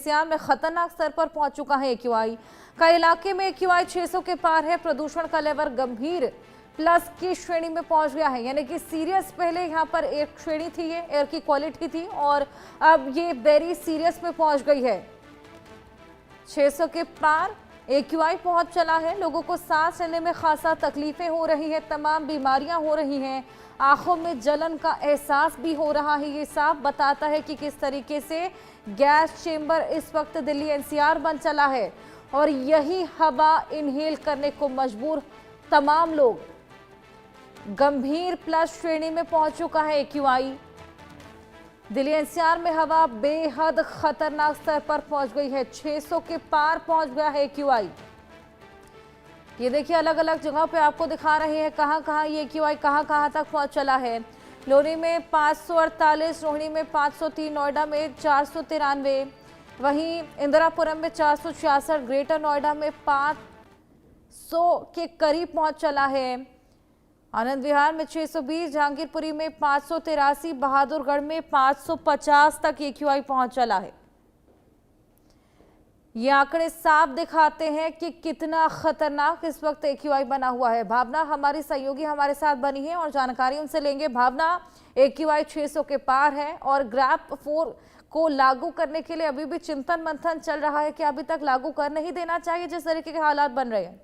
NCR में खतरनाक स्तर पर पहुंच चुका है एक्यूआई। कई इलाके में एक्यूआई 600 के पार है। प्रदूषण का लेवल गंभीर प्लस की श्रेणी में पहुंच गया है, यानी कि सीरियस पहले यहाँ पर एक श्रेणी थी, ये एयर की क्वालिटी थी, और अब ये वेरी सीरियस में पहुंच गई है। 600 के पार एक्यूआई पहुंच चला है। लोगों को सांस लेने में खासा तकलीफें हो रही है, तमाम बीमारियां हो रही हैं, आंखों में जलन का एहसास भी हो रहा है। ये साफ बताता है कि किस तरीके से गैस चेंबर इस वक्त दिल्ली एनसीआर बन चला है और यही हवा इनहेल करने को मजबूर तमाम लोग। गंभीर प्लस श्रेणी में पहुंच चुका है एक्यूआई। दिल्ली एनसीआर में हवा बेहद खतरनाक स्तर पर पहुंच गई है। 600 के पार पहुंच गया है एक्यूआई। ये देखिए अलग अलग जगह पे आपको दिखा रहे हैं कहां ये एक्यूआई कहां तक पहुंच चला है। लोनी में 548, रोहिणी में 503, नोएडा में 493, वहीं इंदिरापुरम में 466, ग्रेटर नोएडा में 500 के करीब पहुंच चला है। आनंद विहार में 620, जहांगीरपुरी में 583, बहादुरगढ़ में 550 तक एक्यूआई पहुंच चला है। ये आंकड़े साफ दिखाते हैं कि कितना खतरनाक इस वक्त एक्यूआई बना हुआ है। भावना हमारी सहयोगी हमारे साथ बनी है और जानकारी उनसे लेंगे। भावना, एक्यूआई 600 के पार है और ग्रैप 4 को लागू करने के लिए अभी भी चिंतन मंथन चल रहा है कि अभी तक लागू कर नहीं देना चाहिए जिस तरीके के हालात बन रहे हैं।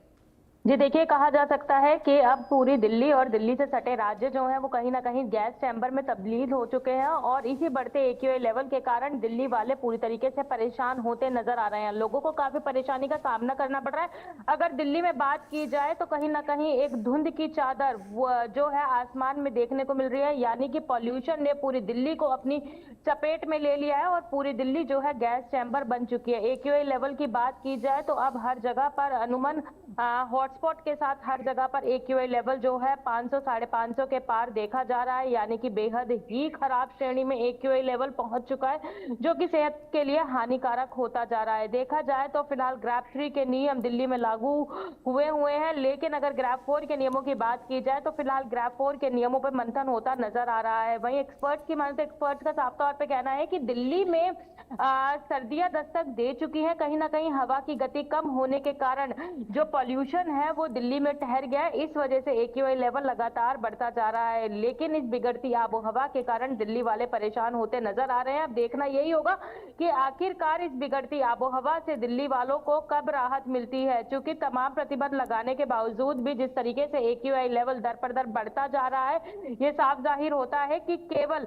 जी देखिए, कहा जा सकता है कि अब पूरी दिल्ली और दिल्ली से सटे राज्य जो हैं वो कहीं ना कहीं गैस चैम्बर में तब्दील हो चुके हैं और इसी बढ़ते एक्यूआई लेवल के कारण दिल्ली वाले पूरी तरीके से परेशान होते नजर आ रहे हैं। लोगों को काफी परेशानी का सामना करना पड़ रहा है। अगर दिल्ली में बात की जाए तो कहीं ना कहीं एक धुंध की चादर जो है आसमान में देखने को मिल रही है, यानी कि पॉल्यूशन ने पूरी दिल्ली को अपनी चपेट में ले लिया है और पूरी दिल्ली जो है गैस चैम्बर बन चुकी है। एक्यूआई लेवल की बात की जाए तो अब हर जगह पर अनुमान हॉटस्पॉट के साथ हर जगह पर एक्यूआई लेवल जो है 500 550 के पार देखा जा रहा है, यानी कि बेहद ही खराब श्रेणी में एक्यूआई लेवल पहुंच चुका है, जो कि सेहत के लिए हानिकारक होता जा रहा है। देखा जाए तो फिलहाल ग्रैप 3 के नियम दिल्ली में लागू हुए हैं, लेकिन अगर ग्रैप 4 के नियमों की बात की जाए तो फिलहाल ग्रैप 4 के नियमों पर मंथन होता नजर आ रहा है। वहीं एक्सपर्ट्स की माने तो एक्सपर्ट्स का साफ तौर पर कहना है कि दिल्ली में सर्दियां दस्तक दे चुकी है। कहीं ना कहीं हवा की गति कम होने के कारण जो पॉल्यूशन है वो दिल्ली में ठहर गया है। इस वजह से एक्यूआई लेवल लगातार बढ़ता जा रहा है, लेकिन इस बिगड़ती आबो हवा के कारण दिल्ली वाले परेशान होते नजर आ रहे हैं। अब देखना यही होगा कि आखिरकार इस बिगड़ती आबो हवा से दिल्ली वालों को कब राहत मिलती है, क्योंकि तमाम प्रतिबंध लगाने के बावजूद भी जिस तरीके से एक्यूआई लेवल दर पर दर बढ़ता जा रहा है, ये साफ जाहिर होता है कि केवल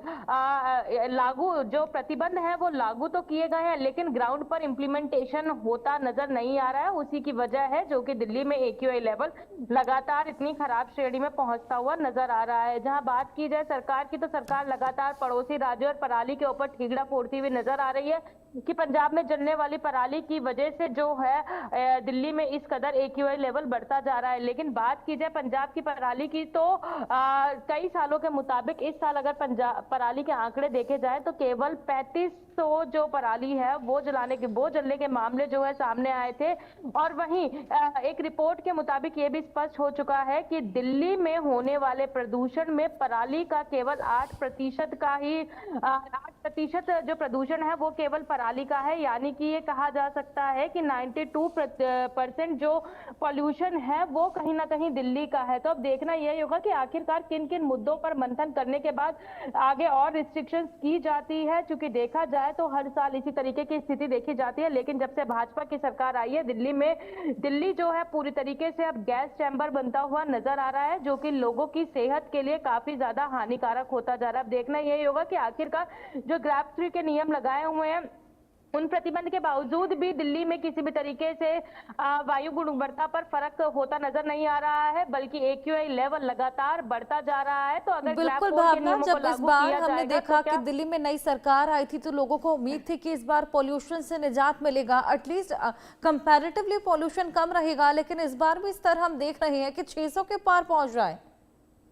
लागू जो प्रतिबंध है वो लागू तो किए गए हैं, लेकिन ग्राउंड पर इंप्लीमेंटेशन होता नजर नहीं आ रहा है। उसी की वजह है जो कि दिल्ली में एक्यूआई लेवल लगातार इतनी खराब श्रेणी में पहुंचता हुआ नजर आ रहा है। जहां बात की जाए सरकार की, तो सरकार लगातार पड़ोसी राज्यों और पराली के ऊपर ठीकरा फोड़ती हुई नजर आ रही है कि पंजाब में जलने वाली पराली की वजह से जो है दिल्ली में इस कदर एक्यूआई लेवल बढ़ता जा रहा है। लेकिन बात की जाए पंजाब की पराली की तो कई सालों के मुताबिक इस साल अगर पंजाब पराली के आंकड़े देखे जाए तो केवल 3500 जो पराली है वो जलने के मामले जो है सामने आए थे। और वहीं एक रिपोर्ट के मुताबिक ये भी स्पष्ट हो चुका है कि दिल्ली में होने वाले प्रदूषण में पराली का केवल 8% का ही 8% जो प्रदूषण है वो केवल पराली का है, यानी कि ये कहा जा सकता है कि 92% जो पॉल्यूशन है वो कहीं ना कहीं दिल्ली का है। तो अब देखना यही होगा कि आखिरकार किन किन मुद्दों पर मंथन करने के बाद आगे और रिस्ट्रिक्शंस की जाती है, क्योंकि देखा जाए तो हर साल इसी तरीके की स्थिति देखी जाती है। लेकिन जब से भाजपा की सरकार आई है दिल्ली जो है पूरी तरीके से अब गैस चैम्बर बनता हुआ नजर आ रहा है, जो कि लोगों की सेहत के लिए काफी ज्यादा हानिकारक होता जा रहा है। अब देखना यही होगा कि आखिरकार जो ग्रैप 3 के नियम लगाए हुए हैं उन प्रतिबंध के बावजूद भी दिल्ली में किसी भी तरीके से वायु गुणवत्ता पर फर्क होता नजर नहीं आ रहा है, बल्कि एक्यूआई लेवल लगातार बढ़ता जा रहा है। तो अगर बिल्कुल भावना, जब इस बार हमने देखा कि दिल्ली में नई सरकार आई थी तो लोगों को उम्मीद थी कि इस बार पॉल्यूशन से निजात मिलेगा, एटलीस्ट कंपैरेटिवली पॉल्यूशन कम रहेगा, लेकिन इस बार भी स्तर हम देख रहे हैं कि 600 के पार पहुंच रहा है।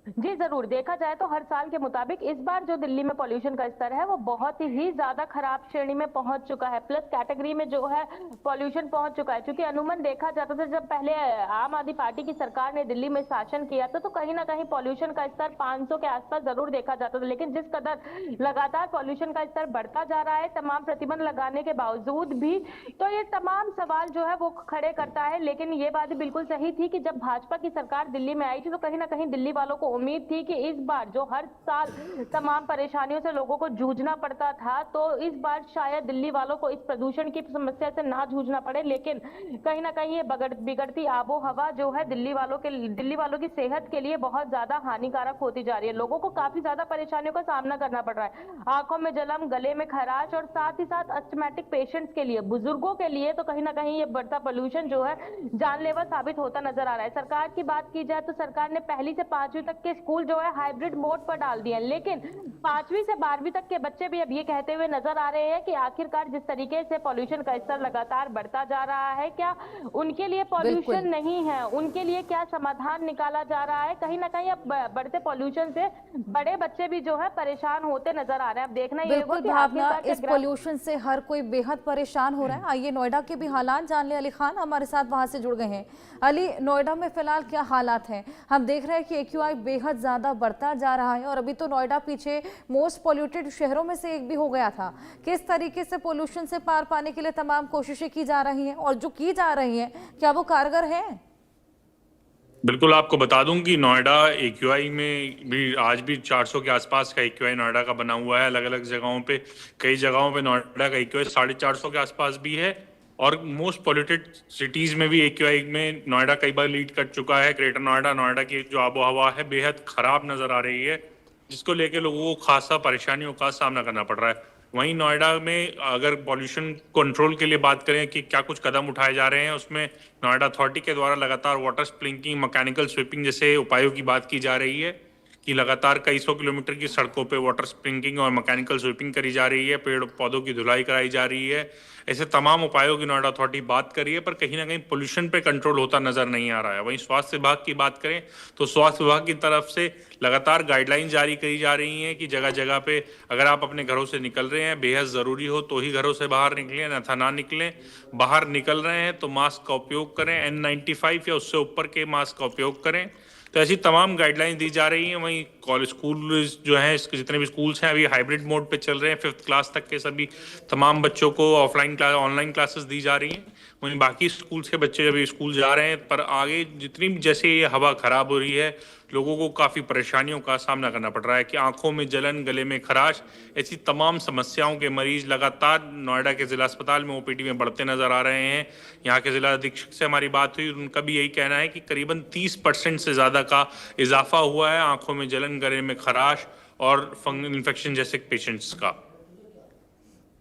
जी जरूर, देखा जाए तो हर साल के मुताबिक इस बार जो दिल्ली में पॉल्यूशन का स्तर है वो बहुत ही ज्यादा खराब श्रेणी में पहुंच चुका है, प्लस कैटेगरी में जो है पॉल्यूशन पहुंच चुका है। क्योंकि अमूमन देखा जाता था जब पहले आम आदमी पार्टी की सरकार ने दिल्ली में शासन किया था तो कहीं ना कहीं पॉल्यूशन का स्तर 500 के आसपास जरूर देखा जाता था, लेकिन जिस कदर लगातार पॉल्यूशन का स्तर बढ़ता जा रहा है तमाम प्रतिबंध लगाने के बावजूद भी, तो ये तमाम सवाल जो है वो खड़े करता है। लेकिन ये बात बिल्कुल सही थी कि जब भाजपा की सरकार दिल्ली में आई थी तो कहीं ना कहीं दिल्ली वालों को उम्मीद थी कि इस बार जो हर साल तमाम परेशानियों से लोगों को जूझना पड़ता था, तो इस बार शायद दिल्ली वालों को इस प्रदूषण की समस्या से ना जूझना पड़े। लेकिन कहीं ना कहीं ये बिगड़ती आबो हवा जो है दिल्ली वालों की सेहत के लिए बहुत ज्यादा हानिकारक होती जा रही है। लोगों को काफी ज्यादा परेशानियों का सामना करना पड़ रहा है, आंखों में जलन, गले में खराश और साथ ही साथ अस्थमैटिक पेशेंट्स के लिए, बुजुर्गों के लिए तो कहीं ना कहीं ये बढ़ता पोल्यूशन जो है जानलेवा साबित होता नजर आ रहा है। सरकार की बात की जाए तो सरकार ने 1ली से 5वीं तक के स्कूल जो है हाइब्रिड मोड पर डाल दिए, लेकिन 5वीं से 12वीं तक के बच्चे भी अब ये कहते हुए नजर आ रहे हैं कि आखिरकार जिस तरीके से पॉल्यूशन का स्तर लगातार बढ़ता जा रहा है, क्या उनके लिए पॉल्यूशन नहीं है, उनके लिए क्या समाधान निकाला जा रहा है। कहीं ना कहीं अब बढ़ते पॉल्यूशन से बड़े बच्चे भी जो है परेशान होते नजर आ रहे हैं। अब देखना ये होगा कि भावना, आखिरकार इस पोल्यूशन से हर कोई बेहद परेशान हो रहा है। आइए नोएडा के भी हालात जान ले, अली खान हमारे साथ वहां से जुड़ गए हैं। अली, नोएडा में फिलहाल क्या हालात हैं? हम देख रहे हैं कि AQI बेहद ज्यादा बढ़ता जा रहा है और अभी तो नोएडा पीछे मोस्ट पोल्यूटेड शहरों में से एक भी हो गया था। किस तरीके से पोल्यूशन से पार पाने के लिए तमाम कोशिशें की जा रही हैं और जो की जा रही हैं क्या वो कारगर है? बिल्कुल, आपको बता दूं कि नोएडा AQI में भी आज भी 400 के आसपास का AQI नोएडा का बना हुआ है। अलग अलग जगहों पे, कई जगहों पे नोएडा का AQI 450 के आसपास भी है और मोस्ट पॉल्यूटेड सिटीज में भी AQI में नोएडा कई बार लीड कर चुका है। ग्रेटर नोएडा, नोएडा की जो आबो हवा है बेहद खराब नजर आ रही है, जिसको लेकर लोगों को खासा परेशानियों का सामना करना पड़ रहा है। वहीं नोएडा में अगर पॉल्यूशन कंट्रोल के लिए बात करें कि क्या कुछ कदम उठाए जा रहे हैं, उसमें नोएडा अथॉरिटी के द्वारा लगातार वाटर स्प्रिंकलिंग, मैकेनिकल स्वीपिंग जैसे उपायों की बात की जा रही है कि लगातार कई सौ किलोमीटर की सड़कों पे वाटर स्प्रिंकलिंग और मैकेनिकल स्वीपिंग करी जा रही है, पेड़ पौधों की धुलाई कराई जा रही है। ऐसे तमाम उपायों की नोएडा अथॉरिटी बात कर रही है, पर कहीं ना कहीं पोल्यूशन पे कंट्रोल होता नजर नहीं आ रहा है। वहीं स्वास्थ्य विभाग की बात करें तो स्वास्थ्य विभाग की तरफ से लगातार गाइडलाइन जारी करी जा रही हैं कि जगह जगह पे अगर आप अपने घरों से निकल रहे हैं, बेहद ज़रूरी हो तो ही घरों से बाहर निकलें, अन्यथा ना निकलें। बाहर निकल रहे हैं तो मास्क का उपयोग करें, N95 या उससे ऊपर के मास्क का उपयोग करें। तो ऐसी तमाम गाइडलाइंस दी जा रही हैं। वहीं कॉलेज, स्कूल जो हैं, इसके जितने भी स्कूल्स हैं अभी हाइब्रिड मोड पे चल रहे हैं। 5th क्लास तक के सभी तमाम बच्चों को ऑनलाइन क्लासेस दी जा रही हैं। वहीं बाकी स्कूल्स के बच्चे अभी स्कूल जा रहे हैं, पर आगे जितनी जैसे ये हवा खराब हो रही है, लोगों को काफ़ी परेशानियों का सामना करना पड़ रहा है कि आंखों में जलन, गले में खराश, ऐसी तमाम समस्याओं के मरीज लगातार नोएडा के जिला अस्पताल में OPD में बढ़ते नजर आ रहे हैं। यहाँ के जिला अधीक्षक से हमारी बात हुई, उनका भी यही कहना है कि करीबन 30% से ज़्यादा का इजाफा हुआ है आंखों में जलन, गले में खराश और फंगल इन्फेक्शन जैसे पेशेंट्स का।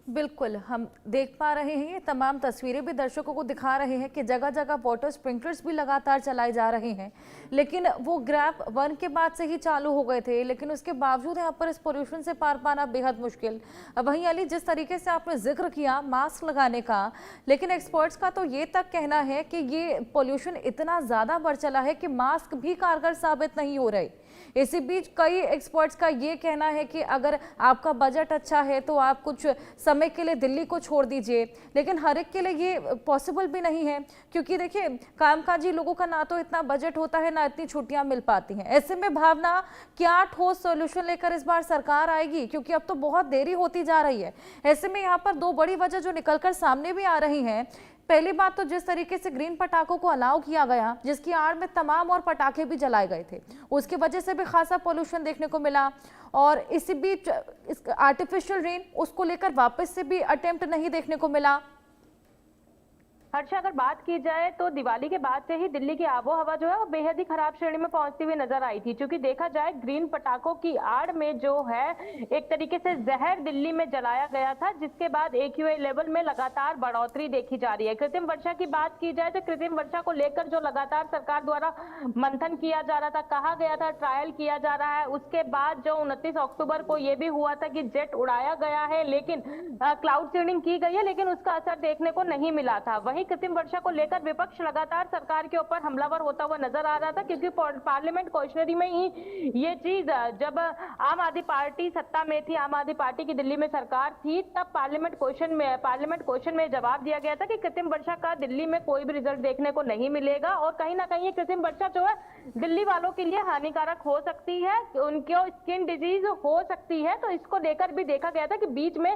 बिल्कुल, हम देख पा रहे हैं, ये तमाम तस्वीरें भी दर्शकों को दिखा रहे हैं कि जगह जगह वाटर स्प्रिंकलर्स भी लगातार चलाए जा रहे हैं, लेकिन वो ग्रैप 1 के बाद से ही चालू हो गए थे, लेकिन उसके बावजूद यहाँ पर इस पोल्यूशन से पार पाना बेहद मुश्किल। वहीं अली, जिस तरीके से आपने जिक्र किया मास्क लगाने का, लेकिन एक्सपर्ट्स का तो ये तक कहना है कि ये पोल्यूशन इतना ज़्यादा बढ़ चला है कि मास्क भी कारगर साबित नहीं हो रहे। इसी बीच कई एक्सपर्ट्स का ये कहना है कि अगर आपका बजट अच्छा है तो आप कुछ समय के लिए दिल्ली को छोड़ दीजिए, लेकिन हर एक के लिए ये पॉसिबल भी नहीं है, क्योंकि देखिए कामकाजी लोगों का ना तो इतना बजट होता है, ना इतनी छुट्टियां मिल पाती हैं। ऐसे में भावना, क्या ठोस सॉल्यूशन लेकर इस बार सरकार आएगी, क्योंकि अब तो बहुत देरी होती जा रही है। ऐसे में यहाँ पर 2 बड़ी वजह जो निकलकर सामने भी आ रही हैं। पहली बात तो जिस तरीके से ग्रीन पटाखों को अलाउ किया गया, जिसकी आड़ में तमाम और पटाखे भी जलाए गए थे, उसकी वजह से भी खासा पोल्यूशन देखने को मिला। और इसी बीच आर्टिफिशियल रेन, उसको लेकर वापस से भी अटेम्प्ट नहीं देखने को मिला। हर्षा, अगर बात की जाए तो दिवाली के बाद से ही दिल्ली की आबो हवा जो है वो बेहद ही खराब श्रेणी में पहुंचती हुई नजर आई थी, क्योंकि देखा जाए ग्रीन पटाखों की आड़ में जो है एक तरीके से जहर दिल्ली में जलाया गया था, जिसके बाद AQI लेवल में लगातार बढ़ोतरी देखी जा रही है। कृत्रिम वर्षा की बात की जाए तो कृत्रिम वर्षा को लेकर जो लगातार सरकार द्वारा मंथन किया जा रहा था, कहा गया था ट्रायल किया जा रहा है, उसके बाद जो 29 अक्टूबर को यह भी हुआ था कि जेट उड़ाया गया है, लेकिन क्लाउड सीडिंग की गई है, लेकिन उसका असर देखने को नहीं मिला था। वहीं वहीं कृत्रिम वर्षा को लेकर विपक्ष लगातार सरकार के ऊपर हमलावर होता हुआ नजर आ रहा था, क्योंकि पार्लियामेंट क्वेश्चनरी में ही ये चीज, जब आम आदमी पार्टी सत्ता में थी, आम आदमी पार्टी की दिल्ली में सरकार थी, तब पार्लियामेंट क्वेश्चन में जवाब दिया गया था कि कृत्रिम वर्षा का दिल्ली में कोई भी रिजल्ट देखने को नहीं मिलेगा और कहीं ना कहीं ये कृत्रिम वर्षा जो है दिल्ली वालों के लिए हानिकारक हो सकती है, उनको स्किन डिजीज हो सकती है। तो इसको लेकर भी देखा गया था कि बीच में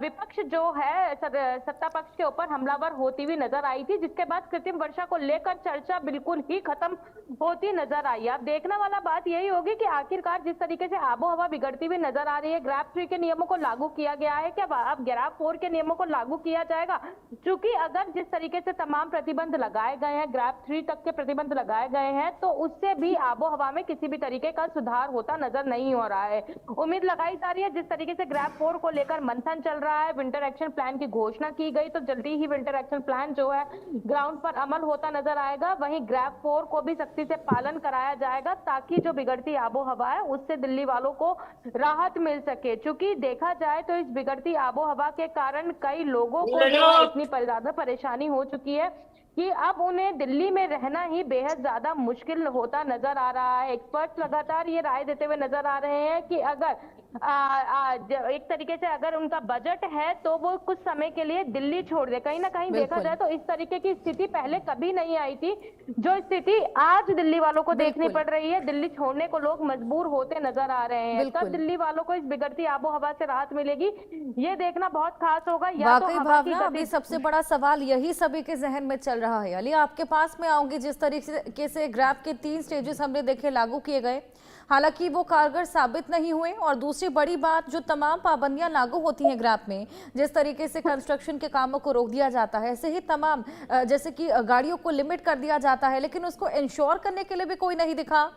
विपक्ष जो है सत्ता पक्ष के ऊपर हमलावर होती हुई नजर आई थी, जिसके बाद कृत्रिम वर्षा को लेकर चर्चा बिल्कुल ही खत्म होती नजर आई। अब देखने वाला बात यही होगी कि आखिरकार जिस तरीके से आबो हवा बिगड़ती हुई नजर आ रही है, ग्राफ 3 के नियमों को लागू किया गया है, क्या अब ग्राफ 4 के नियमों को लागू किया जाएगा? क्योंकि अगर जिस तरीके से तमाम प्रतिबंध लगाए गए हैं, ग्राफ 3 तक के प्रतिबंध लगाए गए हैं, तो उससे भी आबो हवा में किसी भी तरीके का सुधार होता नजर नहीं हो रहा है। उम्मीद लगाई जा रही है जिस तरीके से ग्राफ 4 को लेकर मंथन चल रहा है, विंटर एक्शन प्लान की घोषणा की गई, तो जल्दी ही विंटर एक्शन प्लान जो है ग्राउंड पर अमल होता नजर आएगा। वहीं ग्राफ 4 को भी सख्ती से पालन कराया जाएगा ताकि जो बिगड़ती आबो हवा है उससे दिल्ली वालों को राहत मिल सके। क्योंकि देखा जाए तो इस बिगड़ती आबो हवा के कारण कई लोगों को इतनी ज्यादा परेशानी हो चुकी है कि अब उन्हें दिल्ली में रहना ही बेहद ज्यादा मुश्किल होता नजर आ रहा है। एक्सपर्ट्स लगातार ये राय देते हुए नजर आ रहे हैं कि अगर एक तरीके से अगर उनका बजट है तो वो कुछ समय के लिए दिल्ली छोड़ दे। कहीं ना कहीं देखा जाए तो इस तरीके की स्थिति पहले कभी नहीं आई थी, जो स्थिति आज दिल्ली वालों को देखनी पड़ रही है। दिल्ली छोड़ने को लोग मजबूर होते नजर आ रहे हैं। कब दिल्ली वालों को इस बिगड़ती आबो हवा से राहत मिलेगी, ये देखना बहुत खास होगा। या तो भावना, अभी सबसे बड़ा सवाल यही सभी के जहन में चल रहा है। अली, आपके पास में आऊंगी, जिस तरीके से ग्राफ के 3 स्टेजेस हमने देखे लागू किए गए, हालांकि वो कारगर साबित नहीं हुए। और दूसरी बड़ी बात, जो तमाम पाबंदियां लागू होती हैं ग्राफ में, जिस तरीके से कंस्ट्रक्शन के कामों को रोक दिया जाता है, ऐसे ही तमाम जैसे कि गाड़ियों को लिमिट कर दिया जाता है, लेकिन उसको इंश्योर करने के लिए भी कोई नहीं दिखा।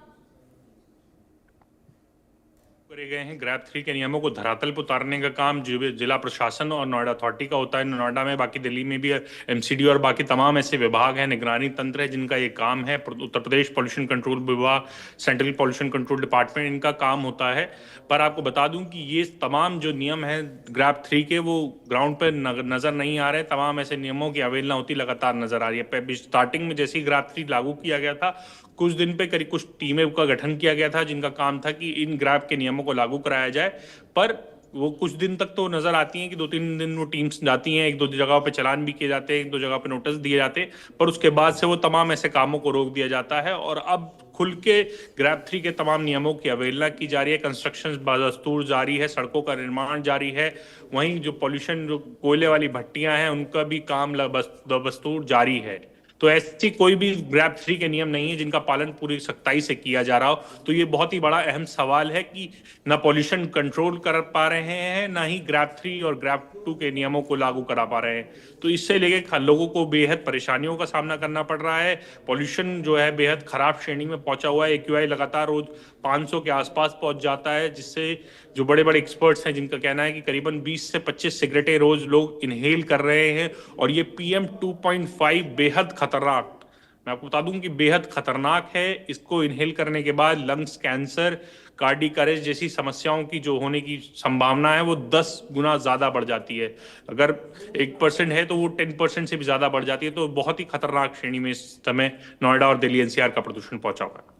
करे गए हैं ग्रैप 3 के नियमों को धरातल पर उतारने का काम जिला प्रशासन और नोएडा अथॉरिटी का होता है। नोएडा में, बाकी दिल्ली में भी एमसीडी और बाकी तमाम ऐसे विभाग हैं, निगरानी तंत्र है जिनका ये काम है। उत्तर प्रदेश पॉल्यूशन कंट्रोल विभाग, सेंट्रल पॉल्यूशन कंट्रोल डिपार्टमेंट, इनका काम होता है। पर आपको बता दूं कि ये तमाम जो नियम हैं ग्रैप 3 के, वो ग्राउंड पर नजर नहीं आ रहे। तमाम ऐसे नियमों की अवहेलना होती लगातार नजर आ रही है। स्टार्टिंग में जैसे ही ग्रैप 3 लागू किया गया था, कुछ दिन पे करीब कुछ टीमें का गठन किया गया था जिनका काम था कि इन ग्रैप के नियमों को लागू कराया जाए। पर वो कुछ दिन तक तो नजर आती हैं कि 2-3 दिन वो टीम्स जाती हैं, 1-2 जगहों पे चालान भी किए जाते हैं, 1-2 जगह पे नोटिस दिए जाते हैं, पर उसके बाद से वो तमाम ऐसे कामों को रोक दिया जाता है। और अब खुल के ग्रैप 3 के तमाम नियमों की अवहेलना की जा रही है। कंस्ट्रक्शन बदस्तूर जारी है, सड़कों का निर्माण जारी है। वहीं जो पॉल्यूशन, जो कोयले वाली भट्टियां हैं, उनका भी काम बदस्तूर जारी है। तो ऐसी कोई भी ग्रैप 3 के नियम नहीं है जिनका पालन पूरी सख्ताई से किया जा रहा हो। तो ये बहुत ही बड़ा अहम सवाल है कि ना पॉल्यूशन कंट्रोल कर पा रहे हैं, ना ही ग्रैप 3 और ग्रैप 2 के नियमों को लागू करा पा रहे हैं। तो इससे लेके लोगों को बेहद परेशानियों का सामना करना पड़ रहा है। पॉल्यूशन जो है बेहद खराब श्रेणी में पहुंचा हुआ है। AQI लगातार रोज 500 के आसपास पहुंच जाता है, जिससे जो बड़े बड़े एक्सपर्ट्स हैं जिनका कहना है कि करीबन 20 से 25 सिगरेटें रोज लोग इनहेल कर रहे हैं। और ये PM 2.5 बेहद खतरनाक, मैं आपको बता दूं कि बेहद खतरनाक है। इसको इनहेल करने के बाद लंग्स कैंसर, कार्डियक अरेस्ट जैसी समस्याओं की जो होने की संभावना है वो 10 गुना ज्यादा बढ़ जाती है। अगर 1% है तो वो 10% से भी ज्यादा बढ़ जाती है। तो बहुत ही खतरनाक श्रेणी में इस समय नोएडा और दिल्ली NCR का प्रदूषण पहुंचा हुआ है।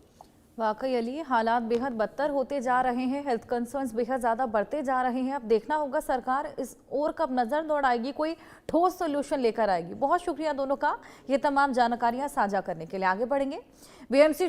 वाकई अली, हालात बेहद बदतर होते जा रहे हैं, हेल्थ कंसर्न्स बेहद ज़्यादा बढ़ते जा रहे हैं। अब देखना होगा सरकार इस ओर कब नज़र दौड़ाएगी, कोई ठोस सोल्यूशन लेकर आएगी। बहुत शुक्रिया दोनों का ये तमाम जानकारियां साझा करने के लिए। आगे बढ़ेंगे। BMC